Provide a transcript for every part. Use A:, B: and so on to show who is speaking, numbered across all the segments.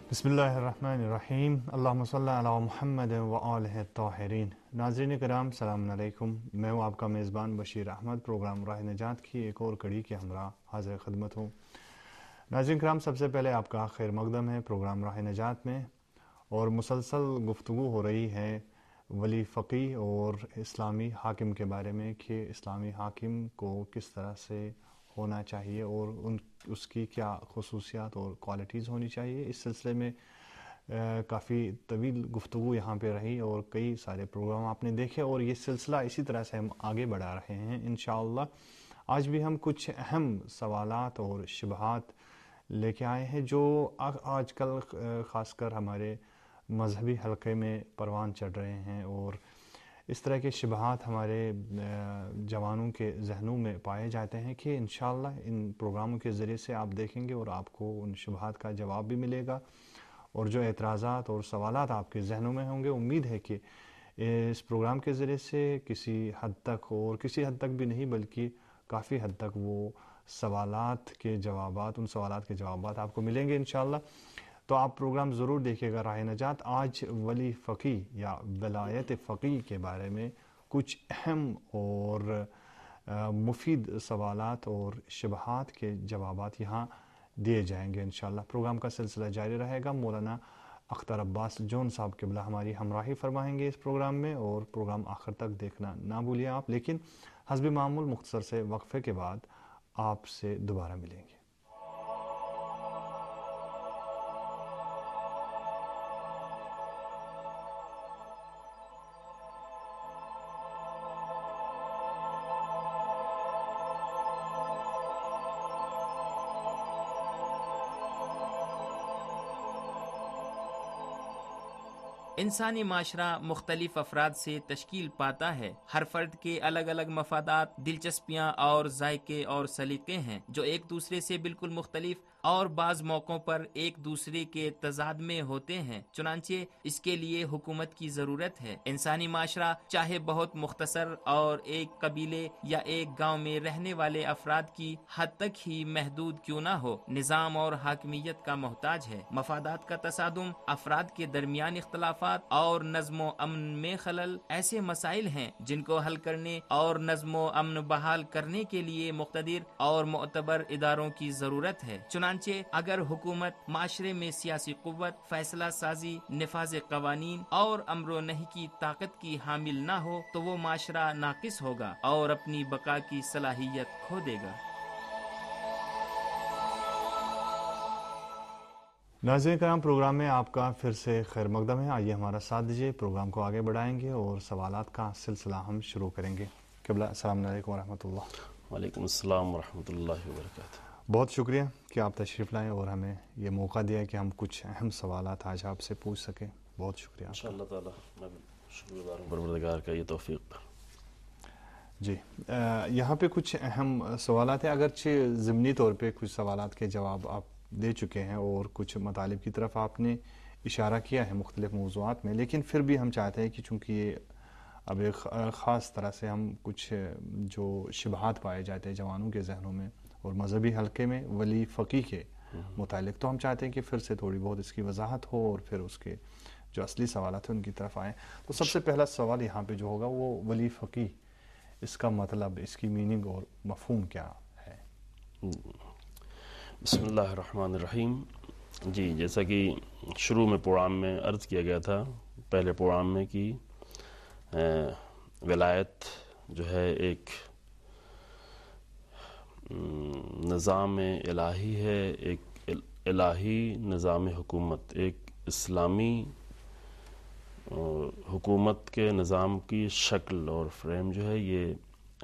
A: بسم اللہ الرحمن الرحیم اللہم صلی علی محمد و آلہ الطاہرین۔ ناظرین کرام السلام علیکم، میں ہوں آپ کا میزبان بشیر احمد، پروگرام راہ نجات کی ایک اور کڑی کے ہمراہ حاضر خدمت ہوں۔ ناظرین کرام، سب سے پہلے آپ کا خیر مقدم ہے پروگرام راہ نجات میں، اور مسلسل گفتگو ہو رہی ہے ولی فقی اور اسلامی حاکم کے بارے میں کہ اسلامی حاکم کو کس طرح سے ہونا چاہیے اور اس کی کیا خصوصیات اور کوالٹیز ہونی چاہیے۔ اس سلسلے میں کافی طویل گفتگو یہاں پہ رہی اور کئی سارے پروگرام آپ نے دیکھے، اور یہ سلسلہ اسی طرح سے ہم آگے بڑھا رہے ہیں انشاءاللہ۔ آج بھی ہم کچھ اہم سوالات اور شبہات لے کے آئے ہیں جو آج کل خاص کر ہمارے مذہبی حلقے میں پروان چڑھ رہے ہیں، اور اس طرح کے شبہات ہمارے جوانوں کے ذہنوں میں پائے جاتے ہیں کہ انشاءاللہ ان پروگراموں کے ذریعے سے آپ دیکھیں گے اور آپ کو ان شبہات کا جواب بھی ملے گا، اور جو اعتراضات اور سوالات آپ کے ذہنوں میں ہوں گے، امید ہے کہ اس پروگرام کے ذریعے سے کسی حد تک، اور کسی حد تک بھی نہیں بلکہ کافی حد تک، وہ سوالات کے جوابات، ان سوالات کے جوابات آپ کو ملیں گے انشاءاللہ۔ تو آپ پروگرام ضرور دیکھیے گا راہ نجات۔ آج ولی فقی یا ولایت فقی کے بارے میں کچھ اہم اور مفید سوالات اور شبہات کے جوابات یہاں دیے جائیں گے انشاءاللہ۔ پروگرام کا سلسلہ جاری رہے گا۔ مولانا اختر عباس جون صاحب قبلہ ہماری ہمراہی فرمائیں گے اس پروگرام میں، اور پروگرام آخر تک دیکھنا نہ بھولیے آپ، لیکن حسب معمول مختصر سے وقفے کے بعد آپ سے دوبارہ ملیں گے۔
B: انسانی معاشرہ مختلف افراد سے تشکیل پاتا ہے۔ ہر فرد کے الگ الگ مفادات، دلچسپیاں اور ذائقے اور سلیقے ہیں جو ایک دوسرے سے بالکل مختلف اور بعض موقعوں پر ایک دوسرے کے تضاد میں ہوتے ہیں۔ چنانچہ اس کے لیے حکومت کی ضرورت ہے۔ انسانی معاشرہ چاہے بہت مختصر اور ایک قبیلے یا ایک گاؤں میں رہنے والے افراد کی حد تک ہی محدود کیوں نہ ہو، نظام اور حاکمیت کا محتاج ہے۔ مفادات کا تصادم، افراد کے درمیان اختلافات اور نظم و امن میں خلل ایسے مسائل ہیں جن کو حل کرنے اور نظم و امن بحال کرنے کے لیے مقتدر اور معتبر اداروں کی ضرورت ہے۔ چنانچہ اگر حکومت معاشرے میں سیاسی قوت، فیصلہ سازی، نفاذ قوانین اور امر و نہی کی طاقت کی حامل نہ ہو تو وہ معاشرہ ناقص ہوگا اور اپنی بقا کی صلاحیت کھو دے گا۔
A: ناظرین کرام، پروگرام میں آپ کا پھر سے خیر مقدم ہے۔ آئیے ہمارا ساتھ دیجیے، پروگرام کو آگے بڑھائیں گے اور سوالات کا سلسلہ ہم شروع کریں گے۔ قبلہ السلام علیکم ورحمۃ اللہ۔
C: وعلیکم السلام ورحمۃ اللہ وبرکاتہ۔
A: بہت شکریہ کہ آپ تشریف لائیں اور ہمیں یہ موقع دیا کہ ہم کچھ اہم سوالات آج آپ سے پوچھ سکیں۔ بہت شکریہ۔
C: انشاءاللہ تعالی میں شکر گزار ہوں پروردگار کا یہ توفیق پر۔
A: جی، یہاں پہ کچھ اہم سوالات ہیں، اگرچہ ضمنی طور پہ کچھ سوالات کے جواب آپ دے چکے ہیں اور کچھ مطالب کی طرف آپ نے اشارہ کیا ہے مختلف موضوعات میں، لیکن پھر بھی ہم چاہتے ہیں کہ چونکہ یہ اب ایک خاص طرح سے ہم کچھ جو شبہات پائے جاتے ہیں جوانوں کے ذہنوں میں اور مذہبی حلقے میں ولی فقی کے متعلق، تو ہم چاہتے ہیں کہ پھر سے تھوڑی بہت اس کی وضاحت ہو اور پھر اس کے جو اصلی سوالات ہیں ان کی طرف آئیں۔ تو سب سے پہلا سوال یہاں پہ جو ہوگا وہ ولی فقی، اس کا مطلب، اس کی میننگ اور مفہوم کیا ہے؟
C: بسم اللہ الرحمن الرحیم۔ جی، جیسا کہ شروع میں پروگرام میں عرض کیا گیا تھا، پہلے پروگرام میں، کہ ولایت جو ہے ایک نظام الہی ہے، ایک الہی نظام حکومت، ایک اسلامی حکومت کے نظام کی شکل اور فریم جو ہے یہ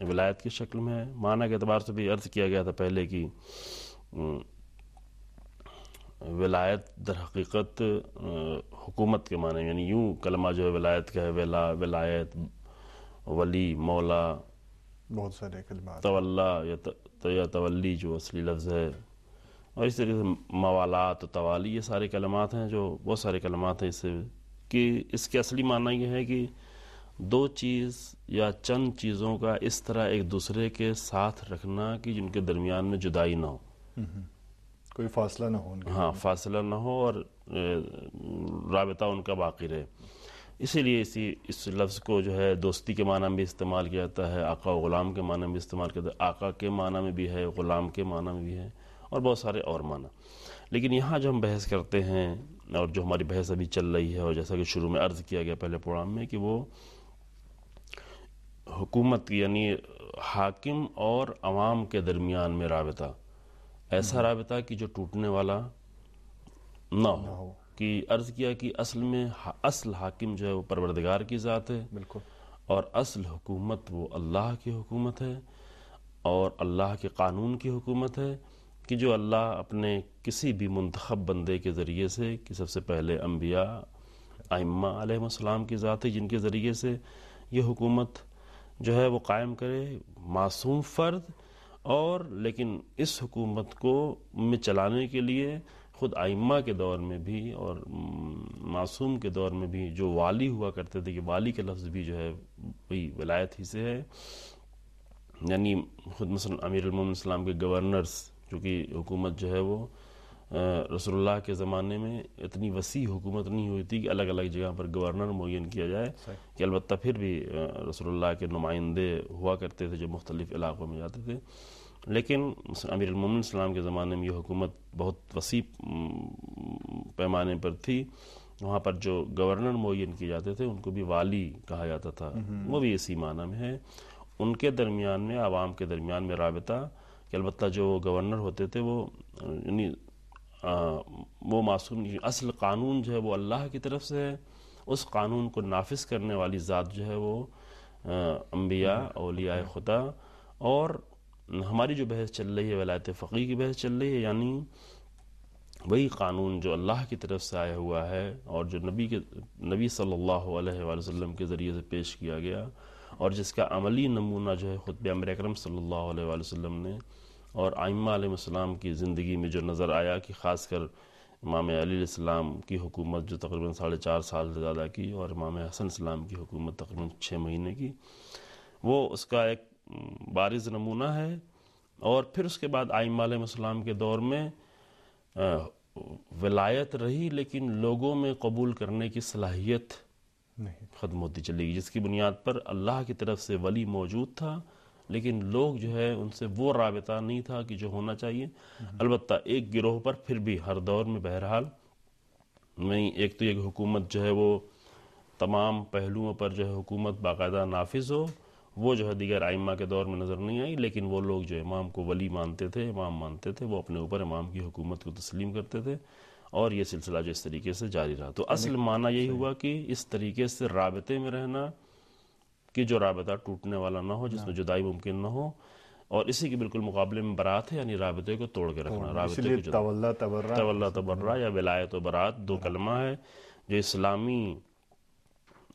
C: ولایت کی شکل میں ہے۔ معنی کے اعتبار سے بھی عرض کیا گیا تھا پہلے کہ ولایت در حقیقت حکومت کے معنی، یعنی یوں کلمہ جو ہے ولایت کا ہے، ولایت، ولی، مولا،
A: بہت سارے کلمات،
C: تولا یا تولی جو اصلی لفظ ہے، اور اس طریقے سے موالات و توالی، یہ سارے کلمات ہیں، جو بہت سارے کلمات ہیں اس سے، کہ اس کے اصلی معنی یہ ہے کہ دو چیز یا چند چیزوں کا اس طرح ایک دوسرے کے ساتھ رکھنا کہ جن کے درمیان میں جدائی نہ ہو،
A: کوئی فاصلہ نہ ہو ان کے
C: ہاں فاصلہ نہ ہو اور رابطہ ان کا باقی رہے. اسی لیے اس لفظ کو جو ہے دوستی کے معنی میں بھی استعمال کیا جاتا ہے, آقا و غلام کے معنی میں بھی استعمال کیا جاتا ہے, آقا کے معنی میں بھی ہے, غلام کے معنی میں بھی ہے, اور بہت سارے اور معنی. لیکن یہاں جو ہم بحث کرتے ہیں اور جو ہماری بحث ابھی چل رہی ہے, اور جیسا کہ شروع میں عرض کیا گیا پہلے پروگرام میں, کہ وہ حکومت یعنی حاکم اور عوام کے درمیان میں رابطہ, ایسا رابطہ کہ جو ٹوٹنے والا نہ ہو. کہ عرض کیا کہ اصل میں اصل حاکم جو ہے وہ پروردگار کی ذات ہے,
A: بالکل,
C: اور اصل حکومت وہ اللہ کی حکومت ہے, اور اللہ کے قانون کی حکومت ہے, کہ جو اللہ اپنے کسی بھی منتخب بندے کے ذریعے سے, کہ سب سے پہلے انبیاء ائمہ علیہ السلام کی ذات ہے جن کے ذریعے سے یہ حکومت جو ہے وہ قائم کرے, معصوم فرد. اور لیکن اس حکومت کو میں چلانے کے لیے خود ائمہ کے دور میں بھی اور معصوم کے دور میں بھی جو والی ہوا کرتے تھے, کہ والی کا لفظ بھی جو ہے وہی ولایت ہی سے ہے, یعنی خود مثلا امیر المومنین اسلام کے گورنرز, چونکہ حکومت جو ہے وہ رسول اللہ کے زمانے میں اتنی وسیع حکومت نہیں ہوئی تھی کہ الگ الگ جگہ پر گورنر معین کیا جائے, کہ البتہ پھر بھی رسول اللہ کے نمائندے ہوا کرتے تھے جو مختلف علاقوں میں جاتے تھے. لیکن امیر المومنین اسلام کے زمانے میں یہ حکومت بہت وسیع پیمانے پر تھی. وہاں پر جو گورنر معین کیے جاتے تھے ان کو بھی والی کہا جاتا تھا, وہ بھی اسی معنی میں ہے. ان کے درمیان میں, عوام کے درمیان میں رابطہ, کہ البتہ جو گورنر ہوتے تھے وہ یعنی وہ معصوم, اصل قانون جو ہے وہ اللہ کی طرف سے ہے, اس قانون کو نافذ کرنے والی ذات جو ہے وہ انبیاء اولیاء خدا. اور ہماری جو بحث چل رہی ہے ولایت فقیہ کی بحث چل رہی ہے, یعنی وہی قانون جو اللہ کی طرف سے آیا ہوا ہے اور جو نبی صلی اللہ علیہ وآلہ وسلم کے ذریعے سے پیش کیا گیا, اور جس کا عملی نمونہ جو ہے خود پیغمبر اکرم صلی اللہ علیہ وآلہ وسلم نے اور ائمہ علیہ السلام کی زندگی میں جو نظر آیا, کہ خاص کر امام علی علیہ السلام کی حکومت جو تقریباً 4.5 سال سے زیادہ کی, اور امام حسن السلام کی حکومت تقریباً 6 مہینے کی, وہ اس کا ایک بارز نمونہ ہے. اور پھر اس کے بعد ائمہ علیہ السلام کے دور میں ولایت رہی, لیکن لوگوں میں قبول کرنے کی صلاحیت ختم ہوتی چلی گئی, جس کی بنیاد پر اللہ کی طرف سے ولی موجود تھا, لیکن لوگ جو ہے ان سے وہ رابطہ نہیں تھا کہ جو ہونا چاہیے. البتہ ایک گروہ پر پھر بھی ہر دور میں بہرحال نہیں, ایک تو یہ حکومت جو ہے وہ تمام پہلوؤں پر جو ہے حکومت باقاعدہ نافذ ہو, وہ جو ہے دیگر ائمہ کے دور میں نظر نہیں آئی. لیکن وہ لوگ جو امام کو ولی مانتے تھے, امام مانتے تھے, وہ اپنے اوپر امام کی حکومت کو تسلیم کرتے تھے, اور یہ سلسلہ جو اس طریقے سے جاری رہا. تو اصل معنی یہی ہوا کہ اس طریقے سے رابطے میں رہنا, کہ جو رابطہ ٹوٹنے والا نہ ہو, جس میں جدائی ممکن نہ ہو. اور اسی کے بالکل مقابلے میں برات ہے, یعنی رابطے کو توڑ کے رکھنا. رابطے کو تولا تبرہ یا ولایت و برات 2 کلمہ ہے جو اسلامی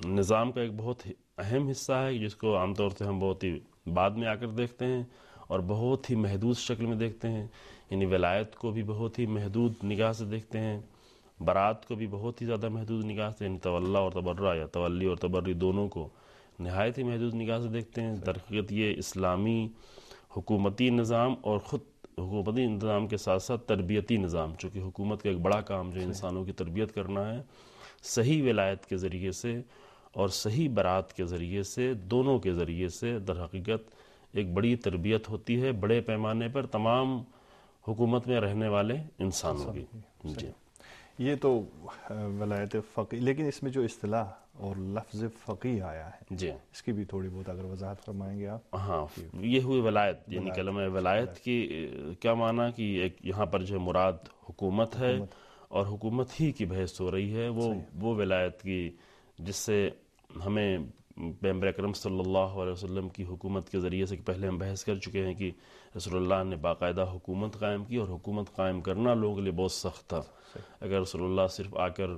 C: نظام کا ایک بہت اہم حصہ ہے, جس کو عام طور سے ہم بہت ہی بعد میں آ کر دیکھتے ہیں اور بہت ہی محدود شکل میں دیکھتے ہیں. یعنی ولایت کو بھی بہت ہی محدود نگاہ سے دیکھتے ہیں, برات کو بھی بہت ہی زیادہ محدود نگاہ سے, یعنی تولا اور تبرہ یا تولی اور تبری دونوں کو نہایت ہی محدود نگاہ سے دیکھتے ہیں. درحقیقت یہ اسلامی حکومتی نظام اور خود حکومتی نظام کے ساتھ ساتھ تربیتی نظام, چونکہ حکومت کا ایک بڑا کام جو انسانوں کی تربیت کرنا ہے, صحیح ولایت کے ذریعے سے اور صحیح برات کے ذریعے سے, دونوں کے ذریعے سے درحقیقت ایک بڑی تربیت ہوتی ہے بڑے پیمانے پر تمام حکومت میں رہنے والے انسانوں کی. جی
A: یہ تو ولایت فقیہ, لیکن اس میں جو اصطلاح اور لفظ فقیہ آیا ہے,
C: جی
A: اس کی بھی تھوڑی بہت اگر وضاحت فرمائیں گے آپ.
C: ہاں, یہ ہوئی ولایت, یعنی کلمہ ولایت کی کیا معنی, کہ ایک یہاں پر جو مراد حکومت ہے, اور حکومت ہی کی بحث ہو رہی ہے, وہ ولایت کی جس سے ہمیں پیغمبر اکرم صلی اللہ علیہ وسلم کی حکومت کے ذریعے سے, پہلے ہم بحث کر چکے ہیں کہ رسول اللہ نے باقاعدہ حکومت قائم کی, اور حکومت قائم کرنا لوگوں کے لیے بہت سخت تھا. اگر رسول اللہ صرف آ کر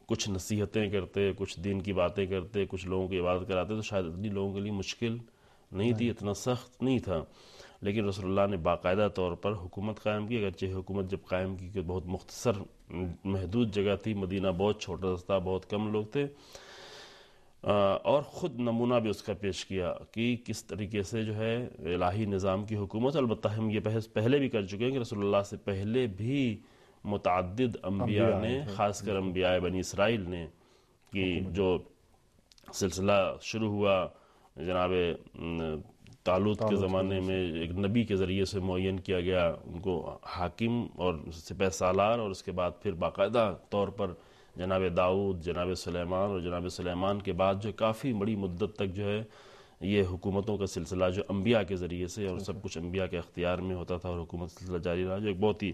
C: کچھ نصیحتیں کرتے, کچھ دین کی باتیں کرتے, کچھ لوگوں کی عبادت کراتے, تو شاید اتنی لوگوں کے لیے مشکل نہیں تھی, اتنا سخت نہیں تھا. لیکن رسول اللہ نے باقاعدہ طور پر حکومت قائم کی, اگرچہ حکومت جب قائم کی کہ بہت مختصر محدود جگہ تھی, مدینہ بہت چھوٹا تھا, بہت کم لوگ تھے, اور خود نمونہ بھی اس کا پیش کیا کہ کس طریقے سے جو ہے الہی نظام کی حکومت. البتہ ہم یہ بحث پہلے بھی کر چکے ہیں کہ رسول اللہ سے پہلے بھی متعدد انبیاء نے، خاص کر انبیاء بنی اسرائیل نے، کہ جو سلسلہ شروع ہوا جناب طالوت کے زمانے میں ایک نبی کے ذریعے سے معین کیا گیا ان کو حاکم اور سپہ سالار، اور اس کے بعد پھر باقاعدہ طور پر جناب داؤد، جناب سلیمان، اور جناب سلیمان کے بعد جو کافی بڑی مدت تک جو ہے یہ حکومتوں کا سلسلہ جو انبیاء کے ذریعے سے اور سب کچھ انبیاء کے اختیار میں ہوتا تھا اور حکومت سلسلہ جاری رہا، جو ایک بہت ہی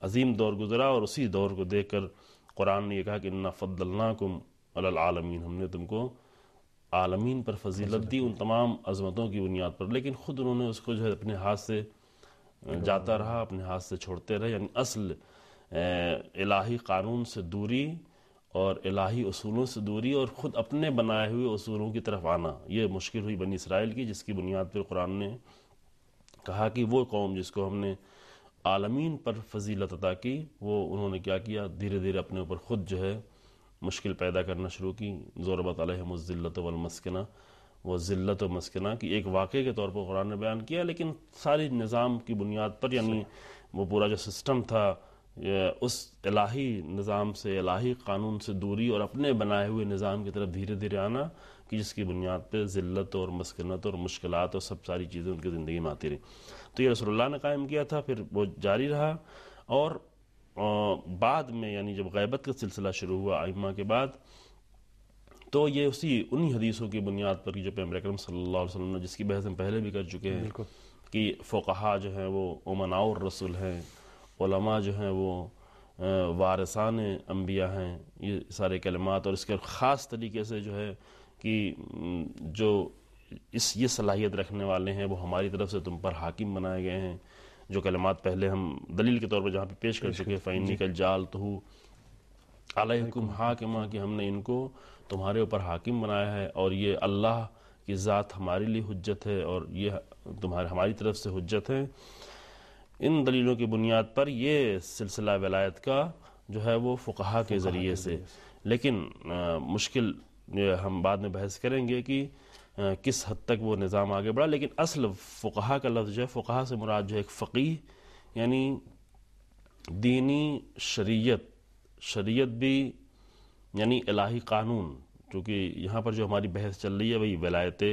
C: عظیم دور گزرا. اور اسی دور کو دیکھ کر قرآن نے یہ کہا کہ انا فضلناکم علی العالمین، ہم نے تم کو عالمین پر فضیلت دی ان تمام عظمتوں کی بنیاد پر. لیکن خود انہوں نے اس کو جو ہے اپنے ہاتھ سے جاتا رہا، اپنے ہاتھ سے چھوڑتے رہے. یعنی اصل الہی قانون سے دوری اور الہی اصولوں سے دوری اور خود اپنے بنائے ہوئے اصولوں کی طرف آنا، یہ مشکل ہوئی بنی اسرائیل کی، جس کی بنیاد پر قرآن نے کہا کہ وہ قوم جس کو ہم نے عالمین پر فضیلت عطا کی، وہ انہوں نے کیا کیا، دھیرے دھیرے اپنے اوپر خود جو ہے مشکل پیدا کرنا شروع کی. ضربت علیہم الذلۃ والمسکنہ، وہ ذلت و مسکنہ کی ایک واقعے کے طور پر قرآن نے بیان کیا، لیکن ساری نظام کی بنیاد پر، یعنی وہ پورا جو سسٹم تھا اس الہی نظام سے، الہی قانون سے دوری اور اپنے بنائے ہوئے نظام کی طرف دھیرے دھیرے آنا، کہ جس کی بنیاد پہ ذلت اور مسکنت اور مشکلات اور سب ساری چیزیں ان کی زندگی میں آتی رہیں. تو یہ رسول اللہ نے قائم کیا تھا، پھر وہ جاری رہا. اور بعد میں یعنی جب غیبت کا سلسلہ شروع ہوا ائمہ کے بعد، تو یہ انہی حدیثوں کی بنیاد پر جو پیغمبر اکرم صلی اللہ علیہ وسلم نے، جس کی بحث ہم پہلے بھی کر چکے ہیں کہ فقہا جو ہیں وہ امناء الرسول ہیں، علماء جو ہیں وہ وارثان انبیاء ہیں، یہ سارے کلمات. اور اس کے خاص طریقے سے جو ہے کہ جو یہ صلاحیت رکھنے والے ہیں وہ ہماری طرف سے تم پر حاکم بنائے گئے ہیں. جو کلمات پہلے ہم دلیل کے طور پر جہاں پہ پیش کر چکے، فَإِنِّي كَالْجَعَلْتُهُ عَلَيْكُمْ حَاكِمًا، کہ ہم نے ان کو تمہارے اوپر حاکم بنایا ہے، اور یہ اللہ کی ذات ہمارے لیے حجت ہے اور یہ ہماری طرف سے حجت ہے. ان دلیلوں کی بنیاد پر یہ سلسلہ ولایت کا جو ہے وہ فقہا کے ذریعے سے، لیکن مشکل ہم بعد میں بحث کریں گے کہ کس حد تک وہ نظام آگے بڑھا. لیکن اصل فقہا کا لفظ جو ہے، فقہا سے مراد جو ہے ایک فقیہ، یعنی دینی شریعت بھی یعنی الہی قانون. کیونکہ یہاں پر جو ہماری بحث چل رہی ہے وہی ولایت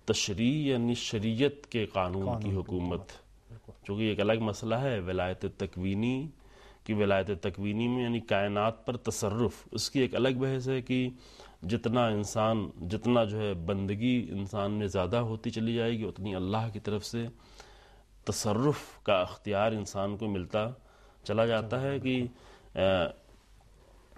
C: تشریع یعنی شریعت کے قانون کی حکومت، چونکہ ایک الگ مسئلہ ہے ولایت تکوینی کی. ولایت تکوینی میں یعنی کائنات پر تصرف، اس کی ایک الگ بحث ہے کہ جتنا جو ہے بندگی انسان میں زیادہ ہوتی چلی جائے گی، اتنی اللہ کی طرف سے تصرف کا اختیار انسان کو ملتا چلا جاتا ہے. کہ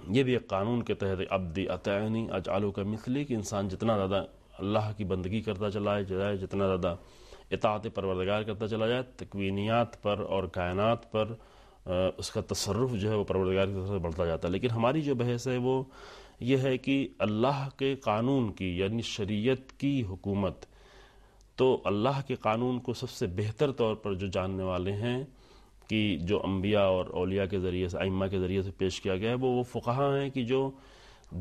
C: یہ بھی ایک قانون کے تحت عبدی اطیعنی اجعلک مثلی، کہ انسان جتنا زیادہ اللہ کی بندگی کرتا چلا جائے، جتنا زیادہ اطاعت پروردگار کرتا چلا جائے، تکوینیات پر اور کائنات پر اس کا تصرف جو ہے وہ پروردگار کی طرف سے بڑھتا جاتا ہے. لیکن ہماری جو بحث ہے وہ یہ ہے کہ اللہ کے قانون کی یعنی شریعت کی حکومت، تو اللہ کے قانون کو سب سے بہتر طور پر جو جاننے والے ہیں کہ جو انبیاء اور اولیاء کے ذریعے سے، ائمہ کے ذریعے سے پیش کیا گیا ہے، وہ فقہا ہیں کہ جو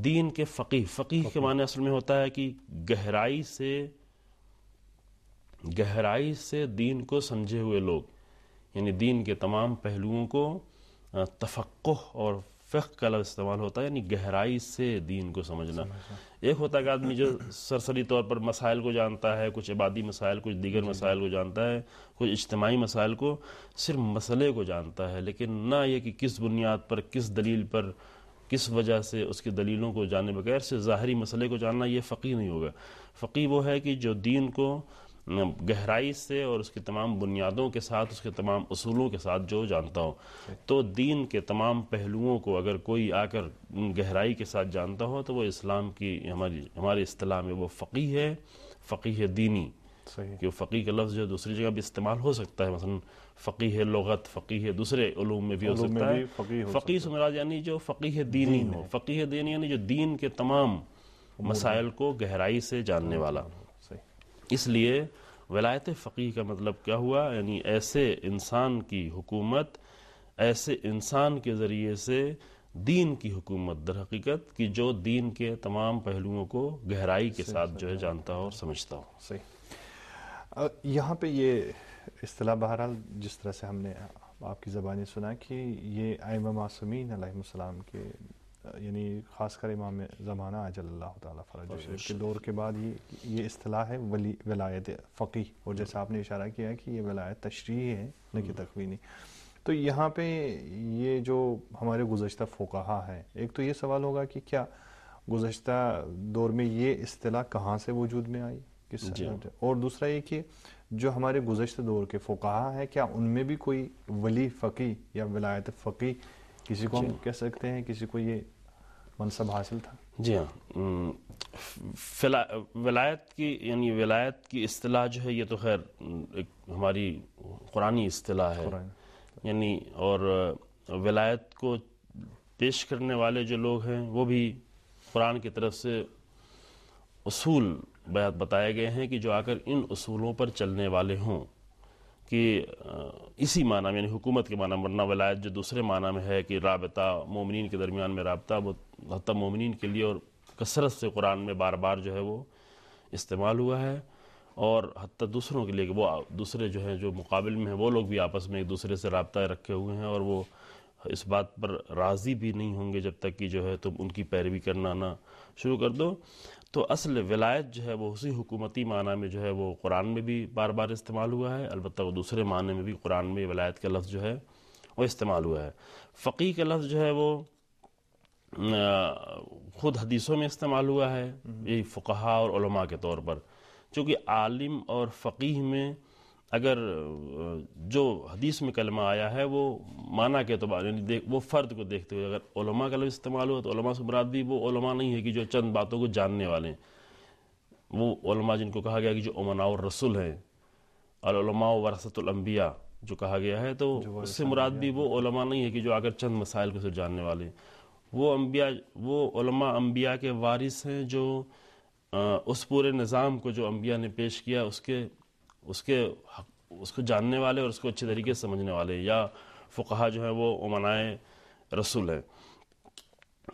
C: دین کے فقیہ کے معنی اصل میں ہوتا ہے کہ گہرائی سے دین کو سمجھے ہوئے لوگ، یعنی دین کے تمام پہلوؤں کو تفقہ اور فقہ کا لفظ استعمال ہوتا ہے، یعنی گہرائی سے دین کو سمجھنا. ایک ہوتا ہے کہ آدمی جو سرسری طور پر مسائل کو جانتا ہے، کچھ عبادی مسائل، کچھ دیگر مسائل کو جانتا ہے، کچھ اجتماعی مسائل کو، صرف مسئلے کو جانتا ہے، لیکن نہ یہ کہ کس بنیاد پر، کس دلیل پر، کس وجہ سے اس کی دلیلوں کو جانے بغیر سے ظاہری مسئلے کو جاننا، یہ فقیہ نہیں ہوگا. فقیہ وہ ہے کہ جو دین کو گہرائی سے اور اس کی تمام بنیادوں کے ساتھ، اس کے تمام اصولوں کے ساتھ جو جانتا ہو. تو دین کے تمام پہلوؤں کو اگر کوئی آ کر گہرائی کے ساتھ جانتا ہو تو وہ اسلام کی ہماری اصطلاح میں وہ فقیہ ہے، فقیہ دینی. کہ فقیہ کا لفظ جو دوسری جگہ بھی استعمال ہو سکتا ہے، مثلا فقیہ لغت، فقیہ دوسرے علوم میں بھی ہو سکتا ہے. فقیہ سے مراد یعنی جو فقیہ دینی ہو، فقیہ دینی یعنی جو دین کے تمام مسائل کو گہرائی سے جاننے والا. اس لیے ولایت فقیہ کا مطلب کیا ہوا، یعنی ایسے انسان کی حکومت، ایسے انسان کے ذریعے سے دین کی حکومت در حقیقت کہ جو دین کے تمام پہلوؤں کو گہرائی کے ساتھ جو ہے جانتا ہو اور سمجھتا ہو.
A: صحیح. یہاں پہ یہ اصطلاح بہرحال جس طرح سے ہم نے آپ کی زبانی سنا کہ یہ ائمہ معصومین علیہ السلام کے یعنی خاص کر امام زمانہ عجل اللہ تعالیٰ فرج شریف کے دور کے بعد یہ اصطلاح ہے ولایت فقیہ، اور جیسا آپ نے اشارہ کیا کہ یہ ولایت تشریعی ہے نہ کہ تکوینی. تو یہاں پہ یہ جو ہمارے گزشتہ فقہا ہیں، ایک تو یہ سوال ہوگا کہ کیا گزشتہ دور میں یہ اصطلاح کہاں سے وجود میں آئی، اور دوسرا یہ کہ جو ہمارے گزشتہ دور کے فقہا ہیں کیا ان میں بھی کوئی ولی فقیہ یا ولایت فقیہ کسی کو ہم کہہ سکتے ہیں، کسی کو یہ منصب حاصل تھا؟
C: جی ہاں، ولایت کی یعنی ولایت کی اصطلاح جو ہے یہ تو خیر ایک ہماری قرآنی اصطلاح ہے، یعنی اور ولایت کو پیش کرنے والے جو لوگ ہیں وہ بھی قرآن کی طرف سے اصول بتائے گئے ہیں کہ جو آ کر ان اصولوں پر چلنے والے ہوں، کہ اسی معنی میں یعنی حکومت کے معنی، ورنہ ولایت جو دوسرے معنی میں ہے کہ رابطہ مومنین کے درمیان میں رابطہ، وہ حتی مومنین کے لیے اور کثرت سے قرآن میں بار بار جو ہے وہ استعمال ہوا ہے، اور حتی دوسروں کے لیے کہ وہ دوسرے جو ہیں جو مقابل میں ہیں وہ لوگ بھی آپس میں ایک دوسرے سے رابطہ رکھے ہوئے ہیں، اور وہ اس بات پر راضی بھی نہیں ہوں گے جب تک کہ جو ہے تم ان کی پیروی کرنا نہ شروع کر دو. تو اصل ولایت جو ہے وہ اسی حکومتی معنی میں جو ہے وہ قرآن میں بھی بار بار استعمال ہوا ہے، البتہ وہ دوسرے معنی میں بھی قرآن میں ولایت کا لفظ جو ہے وہ استعمال ہوا ہے. فقیہ کا لفظ جو ہے وہ خود حدیثوں میں استعمال ہوا ہے، یہی فقہا اور علماء کے طور پر، چونکہ عالم اور فقیہ میں اگر جو حدیث میں کلمہ آیا ہے وہ معنی کے اعتبار یعنی وہ فرد کو دیکھتے ہوئے اگر علماء کا لفظ استعمال ہوا تو علماء سے مراد بھی وہ علماء نہیں ہے کہ جو چند باتوں کو جاننے والے ہیں، وہ علماء جن کو کہا گیا کہ جو امناء الرسول ہیں، العلماء ورثۃ الانبیاء جو کہا گیا ہے، تو اس سے مراد بھی وہ علماء نہیں ہے کہ جو اگر چند مسائل کو صرف جاننے والے ہیں، وہ انبیاء، وہ علماء انبیاء کے وارث ہیں جو اس پورے نظام کو جو انبیاء نے پیش کیا اس کو جاننے والے اور اس کو اچھے طریقے سے سمجھنے والے، یا فقہا جو ہیں وہ امناء رسول ہیں.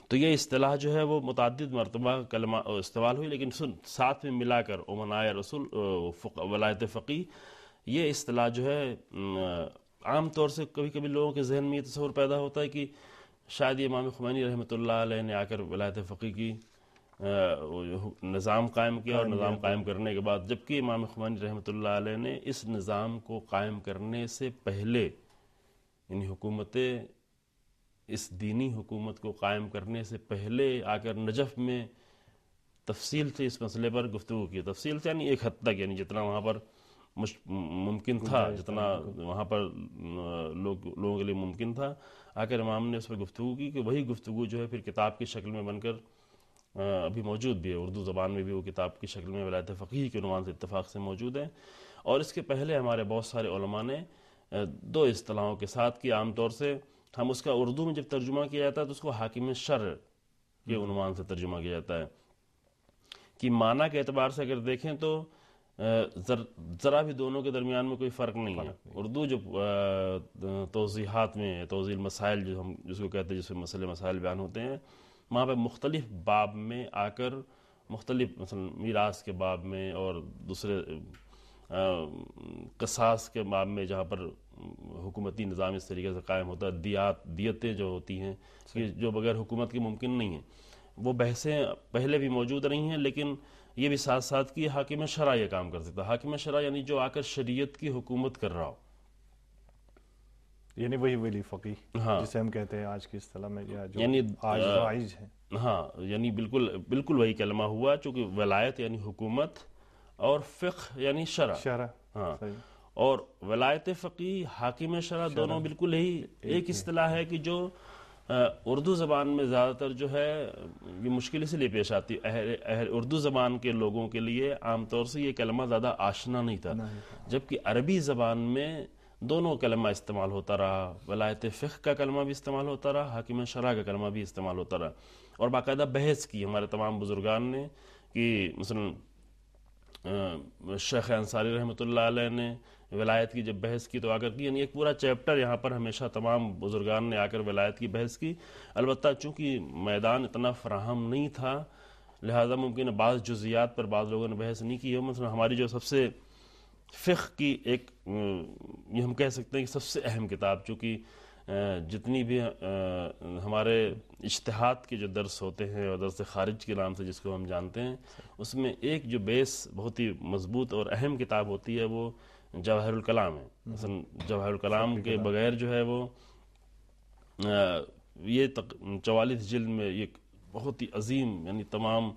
C: تو یہ اصطلاح جو ہے وہ متعدد مرتبہ کلمہ استعمال ہوئی، لیکن ساتھ میں ملا کر امناء رسول ولایت فقیہ یہ اصطلاح جو ہے عام طور سے کبھی کبھی لوگوں کے ذہن میں یہ تصور پیدا ہوتا ہے کہ شاید یہ امام خمینی رحمۃ اللہ علیہ نے آ کر ولایت فقیہ کی نظام قائم کیا، اور نظام قائم کرنے کے بعد، جبکہ امام خمینی رحمۃ اللہ علیہ نے اس نظام کو قائم کرنے سے پہلے یعنی اس دینی حکومت کو قائم کرنے سے پہلے آ کر نجف میں تفصیل سے اس مسئلے پر گفتگو کی. تفصیل سے یعنی ایک حد تک، یعنی جتنا وہاں پر ممکن تھا، جتنا وہاں پر لوگوں کے لیے ممکن تھا، آ کر امام نے اس پر گفتگو کی، کہ وہی گفتگو جو ہے پھر کتاب کی شکل میں بن کر ابھی موجود بھی ہے. اردو زبان میں بھی وہ کتاب کی شکل میں ولایت فقیہ کے عنوان سے اتفاق سے موجود ہے. اور اس کے پہلے ہمارے بہت سارے علماء نے دو اصطلاحوں کے ساتھ کی. عام طور سے ہم اس کا اردو میں جب ترجمہ کیا جاتا ہے تو اس کو حاکم شرع کے عنوان سے ترجمہ کیا جاتا ہے، کہ معنی کے اعتبار سے اگر دیکھیں تو ذرا بھی دونوں کے درمیان میں کوئی فرق نہیں ہے. اردو جو توضیحات میں توضیح المسائل جو ہم جس کو کہتے ہیں، جس میں مسائل بیان ہوتے ہیں، وہاں پہ مختلف باب میں آ کر مختلف مثلا میراث کے باب میں اور دوسرے قصاص کے باب میں جہاں پر حکومتی نظام اس طریقے سے قائم ہوتا ہے، دیتیں جو ہوتی ہیں کہ جو بغیر حکومت کے ممکن نہیں ہیں، وہ بحثیں پہلے بھی موجود رہی ہیں. لیکن یہ بھی ساتھ ساتھ کہ حاکم شرع یہ کام کر سکتا ہے. حاکم شرع یعنی جو آ کر شریعت کی حکومت کر رہا ہو،
A: یعنی وہی ولی فقیہ جسے ہم کہتے ہیں آج کی اصطلاح میں، یا جو
C: یعنی
A: آج رائج ہے.
C: ہاں، یعنی بالکل وہی کلمہ ہوا، چونکہ ولایت یعنی حکومت اور فقہ یعنی شرع. ہاں، اور ولایت فقیہ حاکم شرع دونوں بالکل ہی ایک اصطلاح ہے کہ جو اردو زبان میں زیادہ تر جو ہے یہ مشکل اس لیے پیش آتی ہے. اردو زبان کے لوگوں کے لیے عام طور سے یہ کلمہ زیادہ آشنا نہیں تھا، جبکہ عربی زبان میں دونوں کلمہ استعمال ہوتا رہا. ولایت فقہ کا کلمہ بھی استعمال ہوتا رہا، حاکم شرع کا کلمہ بھی استعمال ہوتا رہا. اور باقاعدہ بحث کی ہمارے تمام بزرگان نے، کہ مثلا شیخ انصاری رحمۃ اللہ علیہ نے ولایت کی جب بحث کی تو آ کر کی، یعنی ایک پورا چیپٹر یہاں پر ہمیشہ تمام بزرگان نے آ کر ولایت کی بحث کی. البتہ چونکہ میدان اتنا فراہم نہیں تھا لہذا ممکن ہے بعض جزیات پر بعض لوگوں نے بحث نہیں کی ہے. مثلا ہماری جو سب سے فقہ کی ایک یہ ہم کہہ سکتے ہیں کہ سب سے اہم کتاب، چونکہ جتنی بھی ہمارے اجتہاد کے جو درس ہوتے ہیں اور درس خارج کے نام سے جس کو ہم جانتے ہیں، اس میں ایک جو بیس بہت ہی مضبوط اور اہم کتاب ہوتی ہے وہ جواہر الکلام ہے. مثلا جواہر الکلام کے بغیر جو ہے وہ یہ 44 جلد میں یہ بہت ہی عظیم، یعنی تمام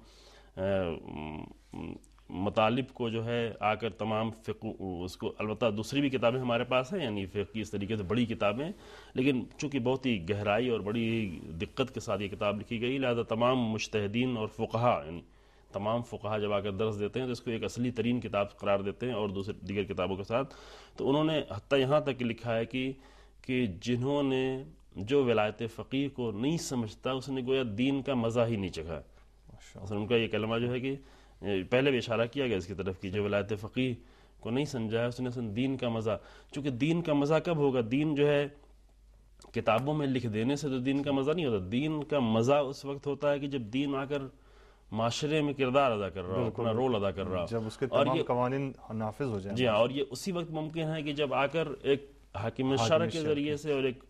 C: مطالب کو جو ہے آ کر تمام فقہ اس کو، البتہ دوسری بھی کتابیں ہمارے پاس ہیں یعنی فقہ کی اس طریقے سے بڑی کتابیں، لیکن چونکہ بہت ہی گہرائی اور بڑی دقت کے ساتھ یہ کتاب لکھی گئی لہذا تمام مجتہدین اور فقہا، یعنی تمام فقہا جب آ کر درس دیتے ہیں تو اس کو ایک اصلی ترین کتاب قرار دیتے ہیں اور دیگر کتابوں کے ساتھ. تو انہوں نے حتیٰ یہاں تک لکھا ہے کہ جنہوں نے جو ولایت فقیہ کو نہیں سمجھتا اس نے گویا دین کا مزہ ہی نہیں چکھا. اصل ان کا یہ کلمہ جو ہے کہ پہلے بھی اشارہ کیا گیا اس کی طرف کی جو ولایت فقیہ کو نہیں سمجھا ہے اس نے اصل دین کا مزہ، چونکہ دین کا مزہ کب ہوگا؟ دین جو ہے کتابوں میں لکھ دینے سے تو دین کا مزہ نہیں ہوتا. دین کا مزہ اس وقت ہوتا ہے کہ جب دین آ کر معاشرے میں کردار ادا کر رہا ہو، اپنا رول ادا کر رہا ہو،
A: جب اس کے تمام قوانین نافذ ہو جائیں.
C: جی ہاں، اور یہ اسی وقت ممکن ہے کہ جب آ کر ایک حاکم شرع کے ذریعے سے اور ایک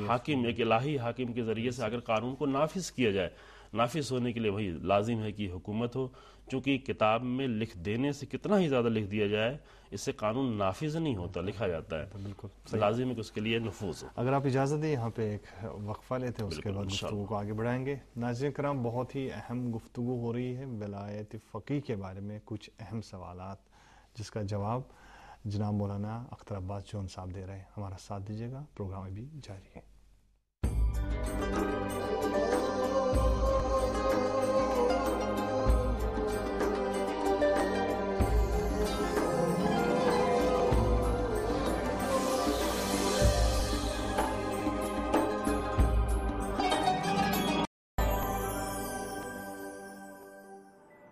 C: حاکم، ایک الہی حاکم کے ذریعے سے اگر قانون کو نافذ کیا جائے. نافذ ہونے کے لیے وہی لازم ہے کہ حکومت ہو، چونکہ کتاب میں لکھ دینے سے کتنا ہی زیادہ لکھ دیا جائے اس سے قانون نافذ نہیں ہوتا، لکھا جاتا ہے.
A: بالکل
C: لازم ہے کہ اس کے لیے نفوذ ہو.
A: اگر آپ اجازت دیں یہاں پہ ایک وقفہ لیتے ہیں، اس کے بعد گفتگو کو آگے بڑھائیں گے. ناظرین کرام، بہت ہی اہم گفتگو ہو رہی ہے ولایت فقیہ کے بارے میں، کچھ اہم سوالات جس کا جواب جناب مولانا اختر عباس جون صاحب دے رہے ہیں. ہمارا ساتھ دیجیے گا، پروگرام ابھی جاری ہے.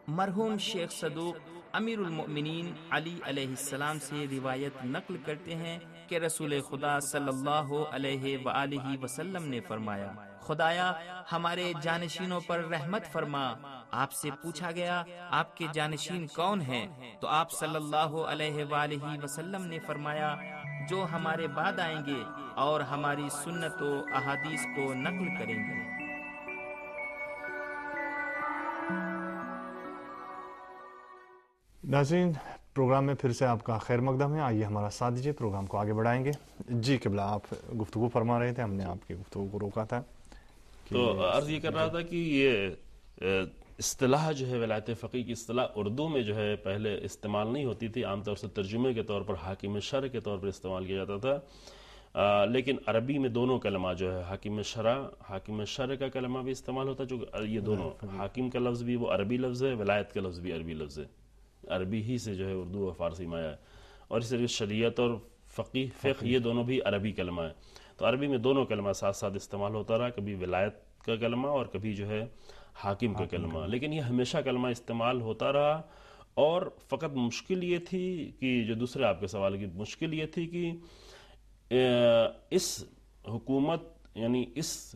B: مرحوم شیخ صدوق امیر المؤمنین علی علیہ السلام سے روایت نقل کرتے ہیں کہ رسول خدا صلی اللہ علیہ وآلہ وسلم نے فرمایا، خدایا ہمارے جانشینوں پر رحمت فرما. آپ سے پوچھا گیا آپ کے جانشین کون ہیں؟ تو آپ صلی اللہ علیہ وآلہ وسلم نے فرمایا، جو ہمارے بعد آئیں گے اور ہماری سنت و احادیث کو نقل کریں گے.
A: ناظرین، پروگرام میں پھر سے آپ کا خیر مقدم ہے. آئیے ہمارا ساتھ دیجیے، پروگرام کو آگے بڑھائیں گے. جی قبلہ، آپ گفتگو فرما رہے تھے، ہم نے آپ کی گفتگو کو روکا تھا.
C: تو عرض یہ کر رہا تھا کہ یہ اصطلاح جو ہے ولایت فقیہ کی اصطلاح اردو میں جو ہے پہلے استعمال نہیں ہوتی تھی، عام طور سے ترجمے کے طور پر حاکم شرع کے طور پر استعمال کیا جاتا تھا. لیکن عربی میں دونوں کلمہ جو ہے حاکم شرع کا کلمہ بھی استعمال ہوتا ہے، چونکہ یہ دونوں حاکم کا لفظ بھی وہ عربی لفظ ہے، ولایت کا لفظ بھی عربی لفظ ہے، عربی ہی سے جو ہے اردو اور فارسی میں آیا ہے. اور اس طریقے شریعت اور فقہ یہ دونوں بھی عربی کلمہ ہے. تو عربی میں دونوں کلمہ ساتھ ساتھ استعمال ہوتا رہا، کبھی ولایت کا کلمہ اور کبھی جو ہے حاکم کا کلمہ، لیکن یہ ہمیشہ کلمہ استعمال ہوتا رہا. اور فقط مشکل یہ تھی کہ جو دوسرے آپ کے سوال کی مشکل یہ تھی کہ اس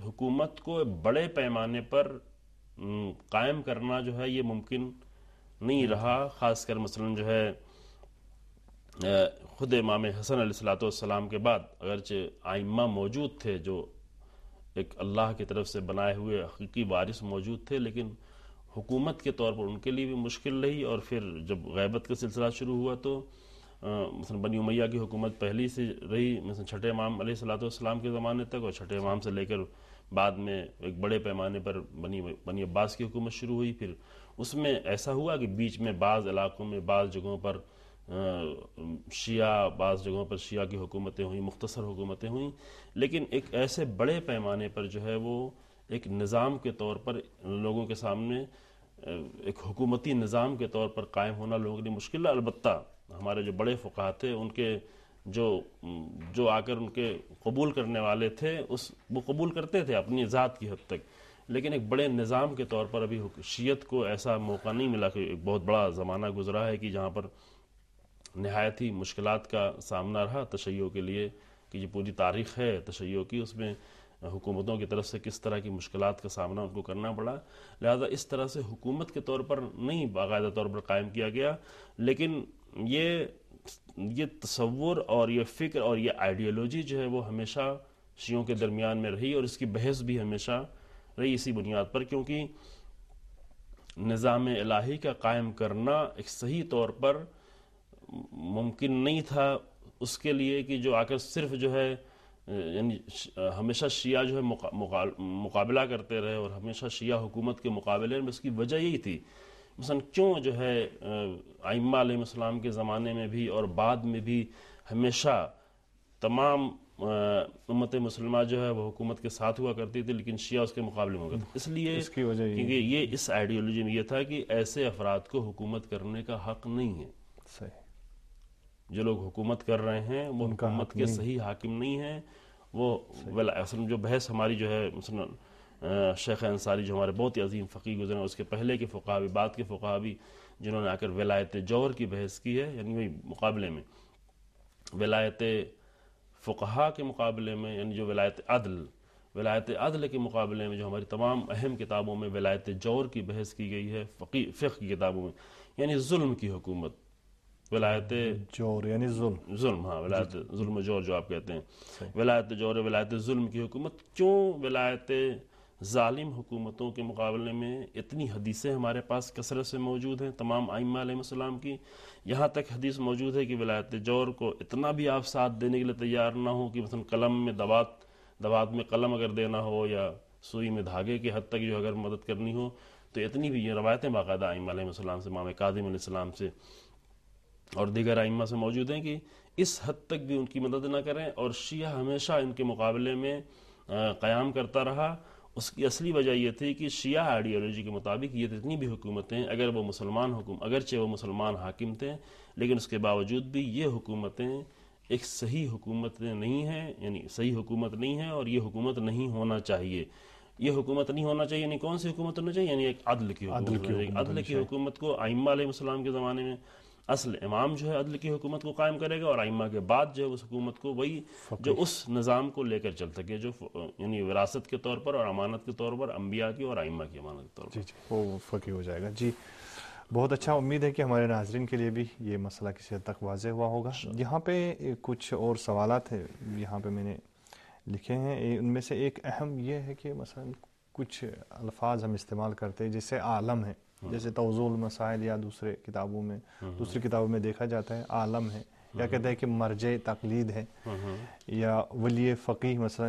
C: حکومت کو بڑے پیمانے پر قائم کرنا جو ہے یہ ممکن نہیں رہا. خاص کر مثلا جو ہے خود امام حسن علیہ السلام کے بعد اگرچہ ائمہ موجود تھے جو ایک اللہ کی طرف سے بنائے ہوئے حقیقی وارث موجود تھے، لیکن حکومت کے طور پر ان کے لیے بھی مشکل رہی. اور پھر جب غیبت کا سلسلہ شروع ہوا تو مثلا بنی امیہ کی حکومت پہلی سے رہی، مثلا چھٹے امام علیہ السلام کے زمانے تک، اور چھٹے امام سے لے کر بعد میں ایک بڑے پیمانے پر بنی عباس کی حکومت شروع ہوئی. پھر اس میں ایسا ہوا کہ بیچ میں بعض علاقوں میں بعض جگہوں پر بعض جگہوں پر شیعہ کی حکومتیں ہوئیں، مختصر حکومتیں ہوئیں، لیکن ایک ایسے بڑے پیمانے پر جو ہے وہ ایک نظام کے طور پر لوگوں کے سامنے ایک حکومتی نظام کے طور پر قائم ہونا لوگوں کے لیے مشکل ہے. البتہ ہمارے جو بڑے فقہا تھے ان کے جو آ کر ان کے قبول کرنے والے تھے وہ قبول کرتے تھے اپنی ذات کی حد تک، لیکن ایک بڑے نظام کے طور پر ابھی شیعت کو ایسا موقع نہیں ملا کہ ایک بہت بڑا زمانہ گزرا ہے کہ جہاں پر نہایت ہی مشکلات کا سامنا رہا تشیع کے لیے، کہ یہ پوری تاریخ ہے تشیع کی، اس میں حکومتوں کی طرف سے کس طرح کی مشکلات کا سامنا ان کو کرنا پڑا. لہذا اس طرح سے حکومت کے طور پر نہیں باقاعدہ طور پر قائم کیا گیا، لیکن یہ تصور اور یہ فکر اور یہ آئیڈیالوجی جو ہے وہ ہمیشہ شیعوں کے درمیان میں رہی، اور اس کی بحث بھی ہمیشہ رہی اسی بنیاد پر، کیونکہ نظام الہی کا قائم کرنا ایک صحیح طور پر ممکن نہیں تھا اس کے لیے کہ جو آ کر صرف جو ہے یعنی ہمیشہ شیعہ جو ہے مقابلہ کرتے رہے، اور ہمیشہ شیعہ حکومت کے مقابلے میں. اس کی وجہ یہی تھی مثلا کیوں جو ہے ائمہ علیہ السلام کے زمانے میں بھی اور بعد میں بھی ہمیشہ تمام امت مسلمہ جو ہے وہ حکومت کے ساتھ ہوا کرتی تھی، لیکن شیعہ اس کے مقابلے میں ہوگا. اس لیے
A: اس کی وجہ
C: کیونکہ یہ اس آئیڈیالوجی میں یہ تھا کہ ایسے افراد کو حکومت کرنے کا حق نہیں ہے.
A: صحیح.
C: جو لوگ حکومت کر رہے ہیں وہ حکومت کے صحیح حاکم نہیں ہیں. وہ اصل جو بحث ہماری جو ہے مثلا شیخ انصاری جو ہمارے بہت ہی عظیم فقیہ گزرے ہیں، اس کے پہلے کے فقہا بھی بعد کے فقہا بھی جنہوں نے آ کر ولایت جور کی بحث کی ہے، یعنی وہی مقابلے میں ولایت فقہا کے مقابلے میں، یعنی جو ولایت عدل کے مقابلے میں جو ہماری تمام اہم کتابوں میں ولایت جور کی بحث کی گئی ہے، فقہ کی کتابوں میں، یعنی ظلم کی حکومت، ولایت
A: جور یعنی
C: ظلم، ہاں ولایت ظلم و جور جو آپ کہتے ہیں، ولایت جور ولایت ظلم کی حکومت. کیوں ولایت ظالم حکومتوں کے مقابلے میں اتنی حدیثیں ہمارے پاس کثرت سے موجود ہیں تمام ائمہ علیہ السلام کی، یہاں تک حدیث موجود ہے کہ ولایت جور کو اتنا بھی آپ ساتھ دینے کے لیے تیار نہ ہو کہ مثلا قلم میں دوات میں قلم اگر دینا ہو یا سوئی میں دھاگے کی حد تک جو اگر مدد کرنی ہو، تو اتنی بھی یہ روایتیں باقاعدہ ائمہ علیہ السلام سے، امام کاظم علیہ السلام سے اور دیگر ائمہ سے موجود ہیں کہ اس حد تک بھی ان کی مدد نہ کریں. اور شیعہ ہمیشہ ان کے مقابلے میں قیام کرتا رہا. اس کی اصلی وجہ یہ تھی کہ شیعہ آئیڈیالوجی کے مطابق یہ جتنی بھی حکومتیں اگر وہ اگرچہ وہ مسلمان حاکم تھے، لیکن اس کے باوجود بھی یہ حکومتیں ایک صحیح حکومتیں نہیں ہیں، یعنی صحیح حکومت نہیں ہے، اور یہ حکومت نہیں ہونا چاہیے. یہ حکومت نہیں ہونا چاہیے یعنی کون سی حکومت ہونا چاہیے؟ یعنی ایک عدل کی حکومت. عدل کی حکومت کو ائمہ علیہ السلام کے زمانے میں اصل امام جو ہے عدل کی حکومت کو قائم کرے گا، اور ائمہ کے بعد جو ہے اس حکومت کو وہی جو اس نظام کو لے کر چل سکے جو یعنی وراثت کے طور پر اور امانت کے طور پر انبیاء کی اور ائمہ کی امانت کے طور پر.
A: جی وہ فقیہ ہو جائے گا. جی بہت اچھا. امید ہے کہ ہمارے ناظرین کے لیے بھی یہ مسئلہ کسی حد تک واضح ہوا ہوگا. یہاں پہ کچھ اور سوالات ہیں یہاں پہ میں نے لکھے ہیں. ان میں سے ایک اہم یہ ہے کہ مثلا کچھ الفاظ ہم استعمال کرتے ہیں جیسے عالم ہے، جیسے توضیح المسائل یا دوسری کتابوں میں دیکھا جاتا ہے عالم ہے، یا کہتے ہیں کہ مرجع تقلید ہے یا ولی فقیہ. مثلا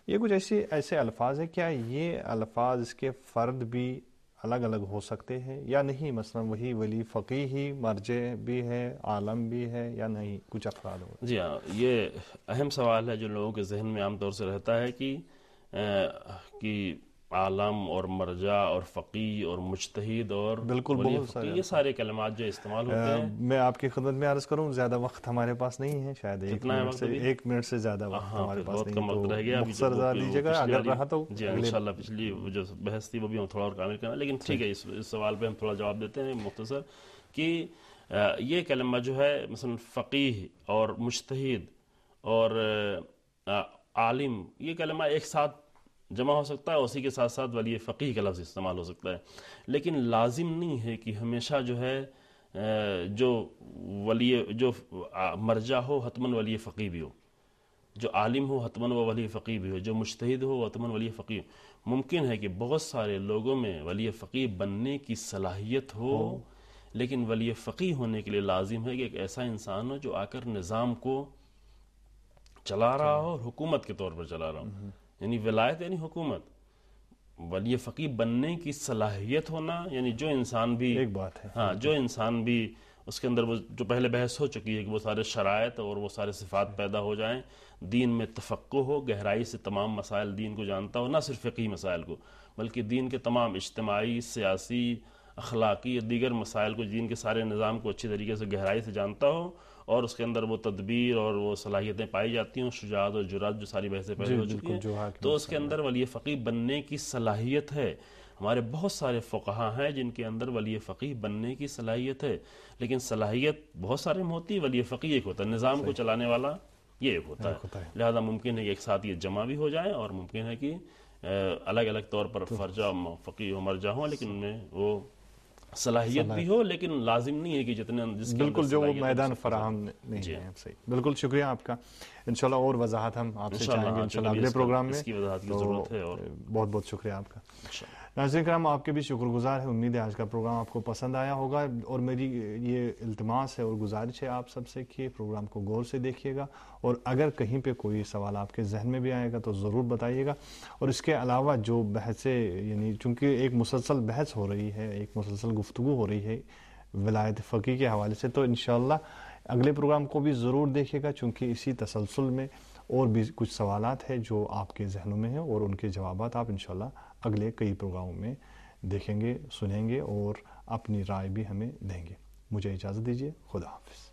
A: یہ کچھ ایسے الفاظ ہیں. کیا یہ الفاظ اس کے فرد بھی الگ الگ ہو سکتے ہیں یا نہیں؟ مثلا وہی ولی فقیہ ہی مرجع بھی ہے، عالم بھی ہے یا نہیں؟ کچھ افراد ہو.
C: جی ہاں، یہ اہم سوال ہے جو لوگوں کے ذہن میں عام طور سے رہتا ہے کہ عالم اور مرجع اور فقیہ اور مجتہد اور
A: بالکل بہت سارے
C: یہ سارے کلمات جو استعمال ہوتے ہیں.
A: میں آپ کی خدمت میں عرض کروں زیادہ وقت ہمارے پاس نہیں ہے، شاید ایک منٹ سے زیادہ وقت ہمارے پاس
C: بہت کم وقت رہ گیا.
A: مختصر ذرا دیجیے گا اگر رہا تو.
C: جی انشاءاللہ پچھلی جو بحث تھی وہ بھی ہم تھوڑا اور کامل کرنا، لیکن ٹھیک ہے اس سوال پہ ہم تھوڑا جواب دیتے ہیں مختصر کہ یہ کلمہ جو ہے مثلا فقیہ اور مجتہد اور عالم، یہ کلمہ ایک ساتھ جمع ہو سکتا ہے، اسی کے ساتھ ساتھ ولی فقیہ کا لفظ استعمال ہو سکتا ہے، لیکن لازم نہیں ہے کہ ہمیشہ جو ہے جو مرجع ہو حتماً ولی فقیہ بھی ہو، جو عالم ہو حتماً وہ ولی فقیہ بھی ہو، جو مجتہد ہو حتماً ولی فقیہ ہو. ممکن ہے کہ بہت سارے لوگوں میں ولی فقیہ بننے کی صلاحیت ہو، لیکن ولی فقیہ ہونے کے لیے لازم ہے کہ ایک ایسا انسان ہو جو آ کر نظام کو چلا رہا ہو اور حکومت کے طور پر چلا رہا ہو. یعنی ولایت یعنی حکومت. ولی فقیہ بننے کی صلاحیت ہونا یعنی جو انسان بھی
A: ایک بات ہے،
C: ہاں جو انسان بھی اس کے اندر وہ جو پہلے بحث ہو چکی ہے کہ وہ سارے شرائط اور وہ سارے صفات پیدا ہو جائیں، دین میں تفقہ ہو، گہرائی سے تمام مسائل دین کو جانتا ہو، نہ صرف فقہی مسائل کو بلکہ دین کے تمام اجتماعی، سیاسی، اخلاقی دیگر مسائل کو، دین کے سارے نظام کو اچھی طریقے سے گہرائی سے جانتا ہو، اور اس کے اندر وہ تدبیر اور وہ صلاحیتیں پائی جاتی ہیں، شجاعت اور جرات جو ساری بحثیں پہلے ہو چکی ہیں، تو اس کے اندر ولی فقیہ بننے کی صلاحیت ہے. ہمارے بہت سارے فقہا ہیں جن کے اندر ولی فقیہ بننے کی صلاحیت ہے، لیکن صلاحیت بہت سارے میں ہوتی ہے، ولی فقیہ ایک ہوتا ہے، نظام کو چلانے والا یہ ایک ہوتا ہے، لہذا ممکن ہے کہ ایک ساتھ یہ جمع بھی ہو جائیں، اور ممکن ہے کہ الگ الگ طور پر فرجہ فقیہ و مرجع ہوں، لیکن ان میں وہ صلاحیت بھی ہو، لیکن لازم نہیں ہے کہ جتنے جس کے
A: بالکل جو وہ میدان فراہم نہیں ہے. صحیح، بالکل شکریہ آپ کا. انشاءاللہ اور وضاحت ہم آپ سے چاہیں گے انشاءاللہ اگلے پروگرام میں.
C: اس کی وضاحت کی ضرورت ہے، اور
A: بہت بہت شکریہ آپ کا. ناظرین کرام، آپ کے بھی شکر گزار ہے. امید ہے آج کا پروگرام آپ کو پسند آیا ہوگا، اور میری یہ التماس ہے اور گزارش ہے آپ سب سے کہ پروگرام کو غور سے دیکھیے گا، اور اگر کہیں پہ کوئی سوال آپ کے ذہن میں بھی آئے گا تو ضرور بتائیے گا. اور اس کے علاوہ جو بحثیں، یعنی چونکہ ایک مسلسل بحث ہو رہی ہے، ایک مسلسل گفتگو ہو رہی ہے ولایت فقیہ کے حوالے سے، تو انشاءاللہ اگلے پروگرام کو بھی ضرور دیکھیے گا، چونکہ اسی تسلسل میں اور بھی کچھ سوالات ہیں جو آپ کے ذہنوں میں ہیں، اور ان کے جوابات آپ انشاءاللہ اگلے کئی پروگراموں میں دیکھیں گے، سنیں گے، اور اپنی رائے بھی ہمیں دیں گے. مجھے اجازت دیجیے. خدا حافظ.